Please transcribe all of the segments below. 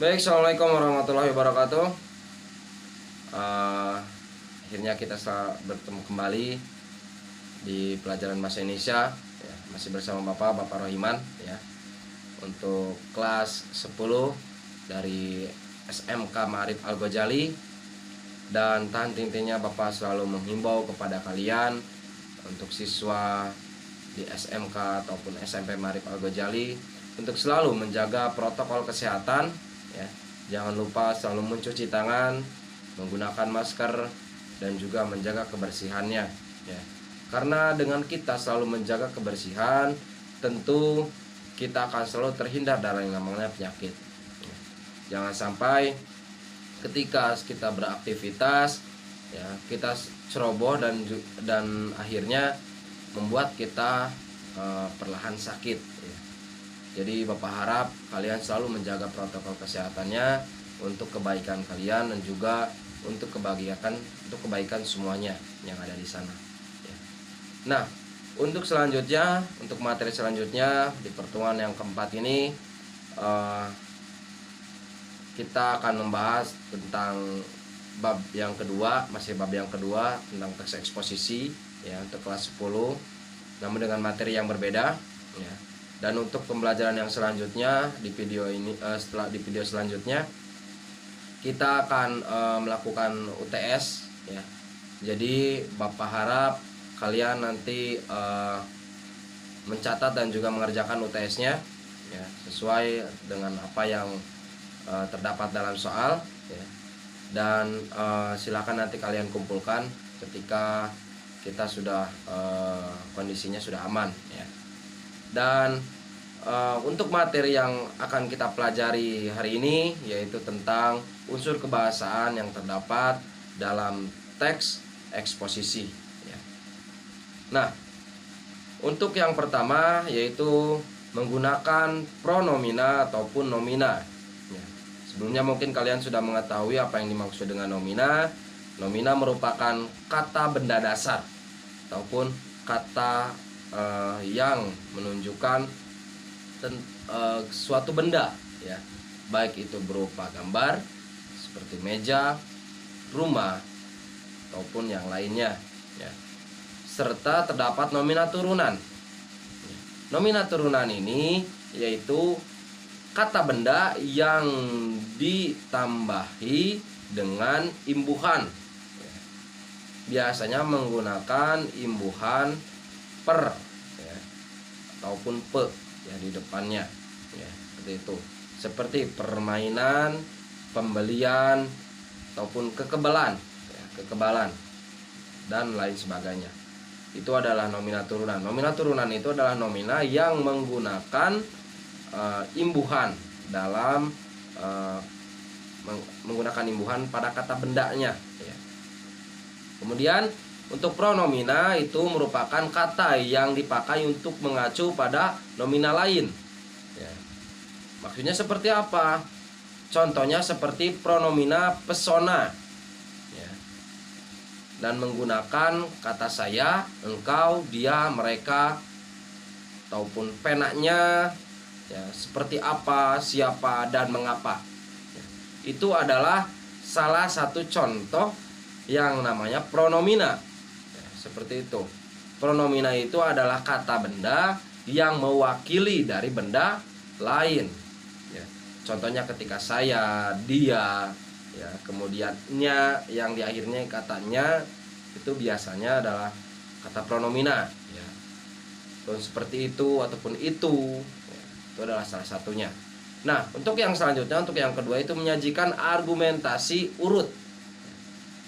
Baik, assalamualaikum warahmatullahi wabarakatuh. Akhirnya kita bertemu kembali di pelajaran bahasa Indonesia, ya, masih bersama Bapak Rohiman, ya, untuk kelas 10 dari SMK Ma'arif Al-Ghazali. Dan tahan tintinya Bapak selalu menghimbau kepada kalian untuk siswa di SMK ataupun SMP Ma'arif Al-Ghazali untuk selalu menjaga protokol kesehatan, ya. Jangan lupa selalu mencuci tangan, menggunakan masker, dan juga menjaga kebersihannya, ya. Karena dengan kita selalu menjaga kebersihan, tentu kita akan selalu terhindar dari yang namanya penyakit, ya. Jangan sampai ketika kita beraktivitas, ya, kita ceroboh dan akhirnya membuat kita perlahan sakit, ya. Jadi Bapak harap kalian selalu menjaga protokol kesehatannya untuk kebaikan kalian dan juga untuk kebaikan semuanya yang ada di sana, ya. Nah, untuk selanjutnya, untuk materi selanjutnya di pertemuan yang keempat ini, kita akan membahas tentang bab yang kedua, masih bab yang kedua tentang teks eksposisi, ya, untuk kelas 10, namun dengan materi yang berbeda, ya. Dan untuk pembelajaran yang selanjutnya di video ini, setelah di video selanjutnya kita akan melakukan UTS, ya. Jadi Bapak harap kalian nanti mencatat dan juga mengerjakan UTS-nya, ya, sesuai dengan apa yang terdapat dalam soal, ya. Dan silakan nanti kalian kumpulkan ketika kita sudah kondisinya sudah aman, ya. Dan untuk materi yang akan kita pelajari hari ini yaitu tentang unsur kebahasaan yang terdapat dalam teks eksposisi, ya. Nah, untuk yang pertama yaitu menggunakan pronomina ataupun nomina, ya. Sebelumnya mungkin kalian sudah mengetahui apa yang dimaksud dengan nomina. Nomina merupakan kata benda dasar ataupun kata yang menunjukkan suatu benda, ya, baik itu berupa gambar seperti meja, rumah ataupun yang lainnya, ya. Serta terdapat nomina turunan. Nomina turunan ini yaitu kata benda yang ditambahi dengan imbuhan, ya. Biasanya menggunakan imbuhan per, ya, ataupun pe, ya, di depannya, ya, seperti itu. Seperti permainan, pembelian ataupun kekebalan, ya, kekebalan dan lain sebagainya. Itu adalah nomina turunan. Nomina turunan itu adalah nomina yang menggunakan imbuhan dalam menggunakan imbuhan pada kata bendanya, ya. Kemudian untuk pronomina itu merupakan kata yang dipakai untuk mengacu pada nomina lain, ya. Maksudnya seperti apa? Contohnya seperti pronomina pesona, ya, dan menggunakan kata saya, engkau, dia, mereka, ataupun penanya, ya, seperti apa, siapa, dan mengapa, ya. Itu adalah salah satu contoh yang namanya pronomina. Seperti itu. Pronomina itu adalah kata benda yang mewakili dari benda lain, ya. Contohnya ketika saya, dia, ya, kemudian nya yang di akhirnya katanya itu biasanya adalah kata pronomina, ya. Terus seperti itu ataupun itu, ya, itu adalah salah satunya. Nah, untuk yang selanjutnya, untuk yang kedua itu menyajikan argumentasi urut.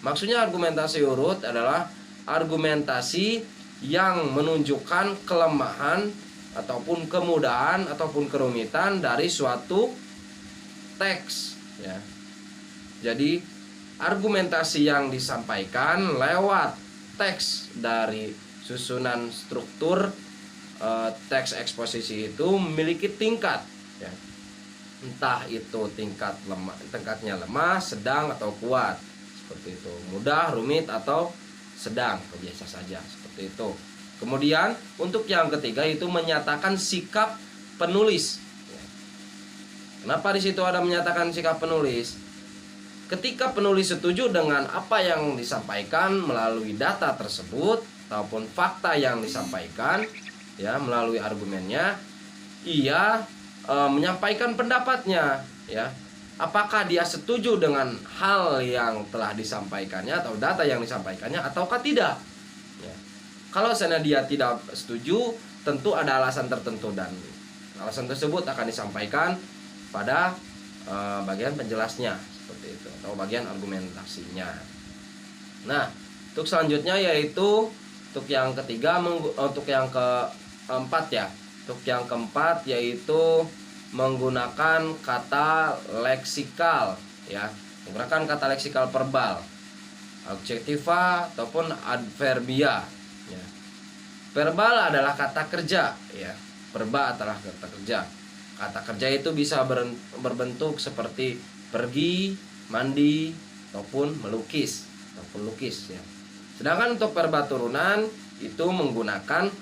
Maksudnya argumentasi urut adalah argumentasi yang menunjukkan kelemahan ataupun kemudahan ataupun kerumitan dari suatu teks, ya. Jadi argumentasi yang disampaikan lewat teks dari susunan struktur teks eksposisi itu memiliki tingkat, ya. Entah itu tingkatnya lemah, sedang atau kuat, seperti itu. Mudah, rumit, atau sedang atau biasa saja, seperti itu. Kemudian untuk yang ketiga itu menyatakan sikap penulis, ya. Kenapa di situ ada menyatakan sikap penulis? Ketika penulis setuju dengan apa yang disampaikan melalui data tersebut ataupun fakta yang disampaikan, ya, melalui argumennya, ia menyampaikan pendapatnya, ya. Apakah dia setuju dengan hal yang telah disampaikannya atau data yang disampaikannya ataukah tidak? Ya. Kalau seandainya dia tidak setuju, tentu ada alasan tertentu dan alasan tersebut akan disampaikan pada bagian penjelasnya seperti itu atau bagian argumentasinya. Nah, untuk selanjutnya yaitu untuk yang ketiga, untuk yang keempat ya. Untuk yang keempat yaitu menggunakan kata leksikal, ya. Menggunakan kata leksikal verbal, adjektiva ataupun adverbia, ya. Verbal adalah kata kerja, ya. Verba adalah kata kerja. Kata kerja itu bisa berbentuk seperti pergi, mandi, ataupun melukis, ataupun lukis, ya. Sedangkan untuk verba turunan itu menggunakan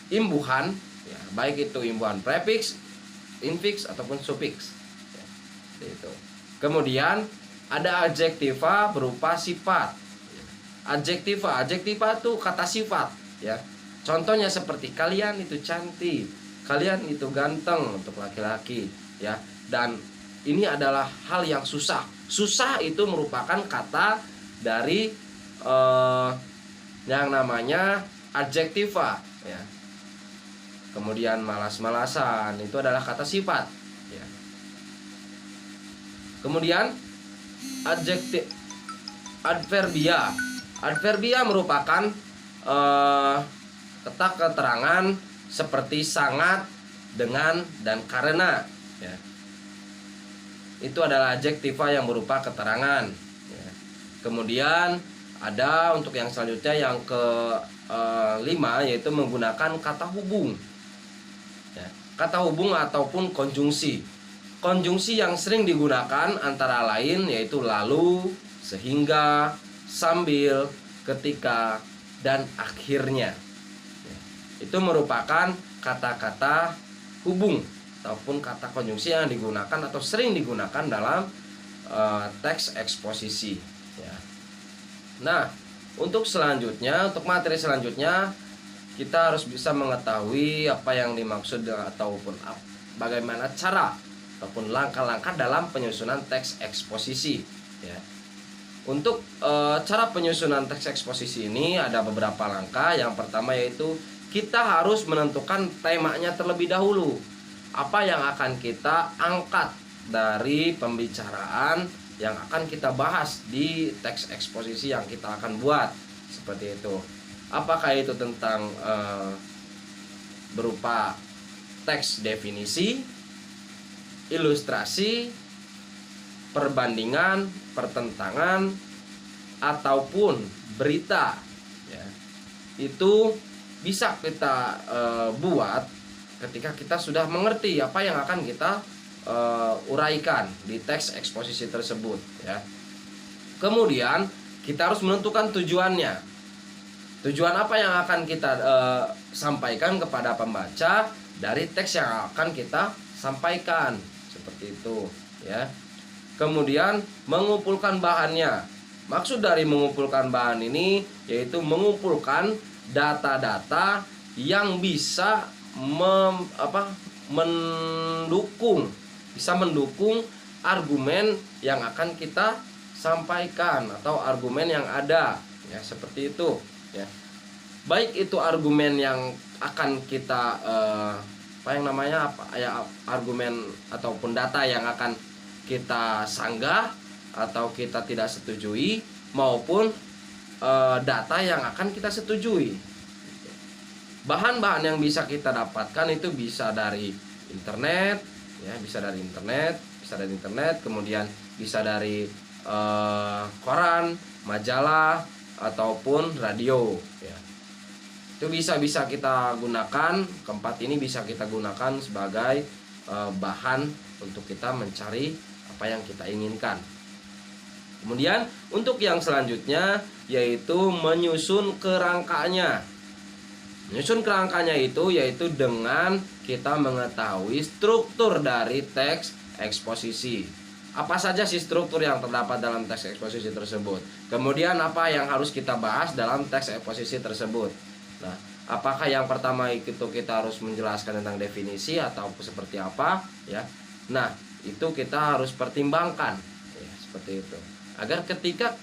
imbuhan, ya, baik itu imbuhan prefix, infix ataupun suffix, ya, itu. Kemudian ada adjektiva berupa sifat. Adjektiva itu kata sifat, ya. Contohnya seperti kalian itu cantik, kalian itu ganteng untuk laki-laki, ya. Dan ini adalah hal yang susah. Susah itu merupakan kata dari yang namanya adjektiva, ya. Kemudian malas-malasan itu adalah kata sifat, ya. Kemudian adverbia merupakan kata keterangan seperti sangat, dengan, dan karena, ya. Itu adalah adjektiva yang berupa keterangan, ya. Kemudian ada untuk yang selanjutnya yang ke-5 yaitu menggunakan kata hubung, ya. Kata hubung ataupun konjungsi. Konjungsi yang sering digunakan antara lain yaitu lalu, sehingga, sambil, ketika, dan akhirnya. Itu merupakan kata-kata hubung ataupun kata konjungsi yang digunakan atau sering digunakan dalam teks eksposisi, ya. Nah, untuk selanjutnya, untuk materi selanjutnya, kita harus bisa mengetahui apa yang dimaksud ataupun bagaimana cara ataupun langkah-langkah dalam penyusunan teks eksposisi, ya. Untuk cara penyusunan teks eksposisi ini ada beberapa langkah. Yang pertama yaitu kita harus menentukan temanya terlebih dahulu. Apa yang akan kita angkat dari pembicaraan yang akan kita bahas di teks eksposisi yang kita akan buat, seperti itu. Apakah itu tentang berupa teks definisi, ilustrasi, perbandingan, pertentangan, ataupun berita, ya. Itu bisa kita buat ketika kita sudah mengerti apa yang akan kita uraikan di teks eksposisi tersebut, ya. Kemudian kita harus menentukan tujuannya. Tujuan apa yang akan kita sampaikan kepada pembaca dari teks yang akan kita sampaikan, seperti itu, ya. Kemudian mengumpulkan bahannya. Maksud dari mengumpulkan bahan ini yaitu mengumpulkan data-data yang bisa mendukung argumen yang akan kita sampaikan atau argumen yang ada, ya, seperti itu, ya. Baik itu argumen yang akan kita argumen ataupun data yang akan kita sanggah atau kita tidak setujui, maupun data yang akan kita setujui. Bahan-bahan yang bisa kita dapatkan itu bisa dari internet, ya, bisa dari internet, kemudian bisa dari koran, majalah, ataupun radio, ya. Itu bisa kita gunakan. Keempat ini bisa kita gunakan sebagai bahan untuk kita mencari apa yang kita inginkan. Kemudian untuk yang selanjutnya yaitu menyusun kerangkanya. Menyusun kerangkanya itu yaitu dengan kita mengetahui struktur dari teks eksposisi. Apa saja sih struktur yang terdapat dalam teks eksposisi tersebut? Kemudian apa yang harus kita bahas dalam teks eksposisi tersebut? Nah, apakah yang pertama itu kita harus menjelaskan tentang definisi atau seperti apa ya? Nah, itu kita harus pertimbangkan ya, seperti itu. Agar ketika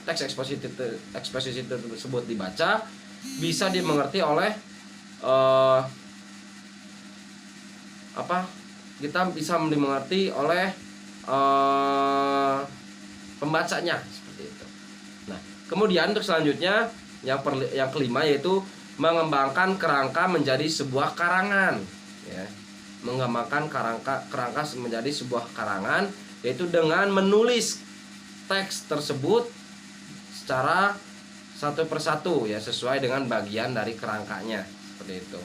teks eksposisi tersebut dibaca bisa dimengerti oleh kita bisa dimengerti oleh pembacanya seperti itu. Nah, kemudian untuk selanjutnya yang kelima yaitu mengembangkan kerangka menjadi sebuah karangan ya. Mengembangkan kerangka menjadi sebuah karangan yaitu dengan menulis teks tersebut secara satu persatu ya, sesuai dengan bagian dari kerangkanya seperti itu.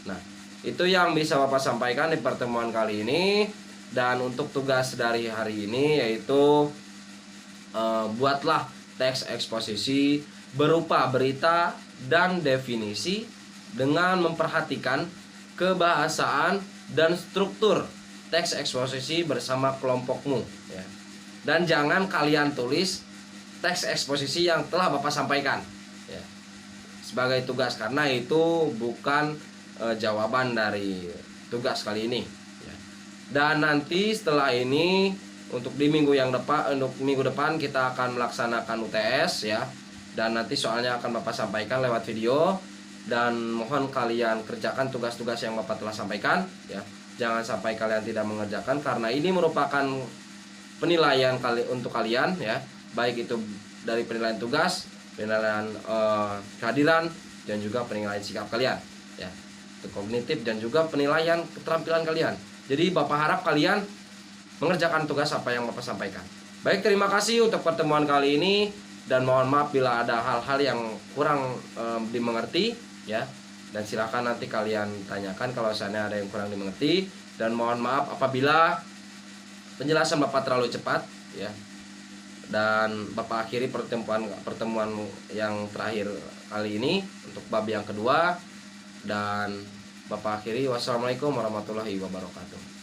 Nah, itu yang bisa Bapak sampaikan di pertemuan kali ini. Dan untuk tugas dari hari ini yaitu buatlah teks eksposisi berupa berita dan definisi dengan memperhatikan kebahasaan dan struktur teks eksposisi bersama kelompokmu ya. Dan jangan kalian tulis teks eksposisi yang telah Bapak sampaikan ya, sebagai tugas, karena itu bukan jawaban dari tugas kali ini ya. Dan nanti setelah ini untuk minggu depan kita akan melaksanakan UTS ya. Dan nanti soalnya akan Bapak sampaikan lewat video. Dan mohon kalian kerjakan tugas-tugas yang Bapak telah sampaikan ya. Jangan sampai kalian tidak mengerjakan, karena ini merupakan penilaian untuk kalian ya. Baik itu dari penilaian tugas, penilaian kehadiran, dan juga penilaian sikap kalian ya. Itu kognitif dan juga penilaian keterampilan kalian. Jadi Bapak harap kalian mengerjakan tugas apa yang Bapak sampaikan. Baik, terima kasih untuk pertemuan kali ini. Dan mohon maaf bila ada hal-hal yang kurang dimengerti ya. Dan silakan nanti kalian tanyakan kalau seandainya ada yang kurang dimengerti. Dan mohon maaf apabila penjelasan Bapak terlalu cepat ya. Dan Bapak akhiri pertemuan yang terakhir kali ini untuk bab yang kedua. Dan Bapak akhiri, wassalamualaikum warahmatullahi wabarakatuh.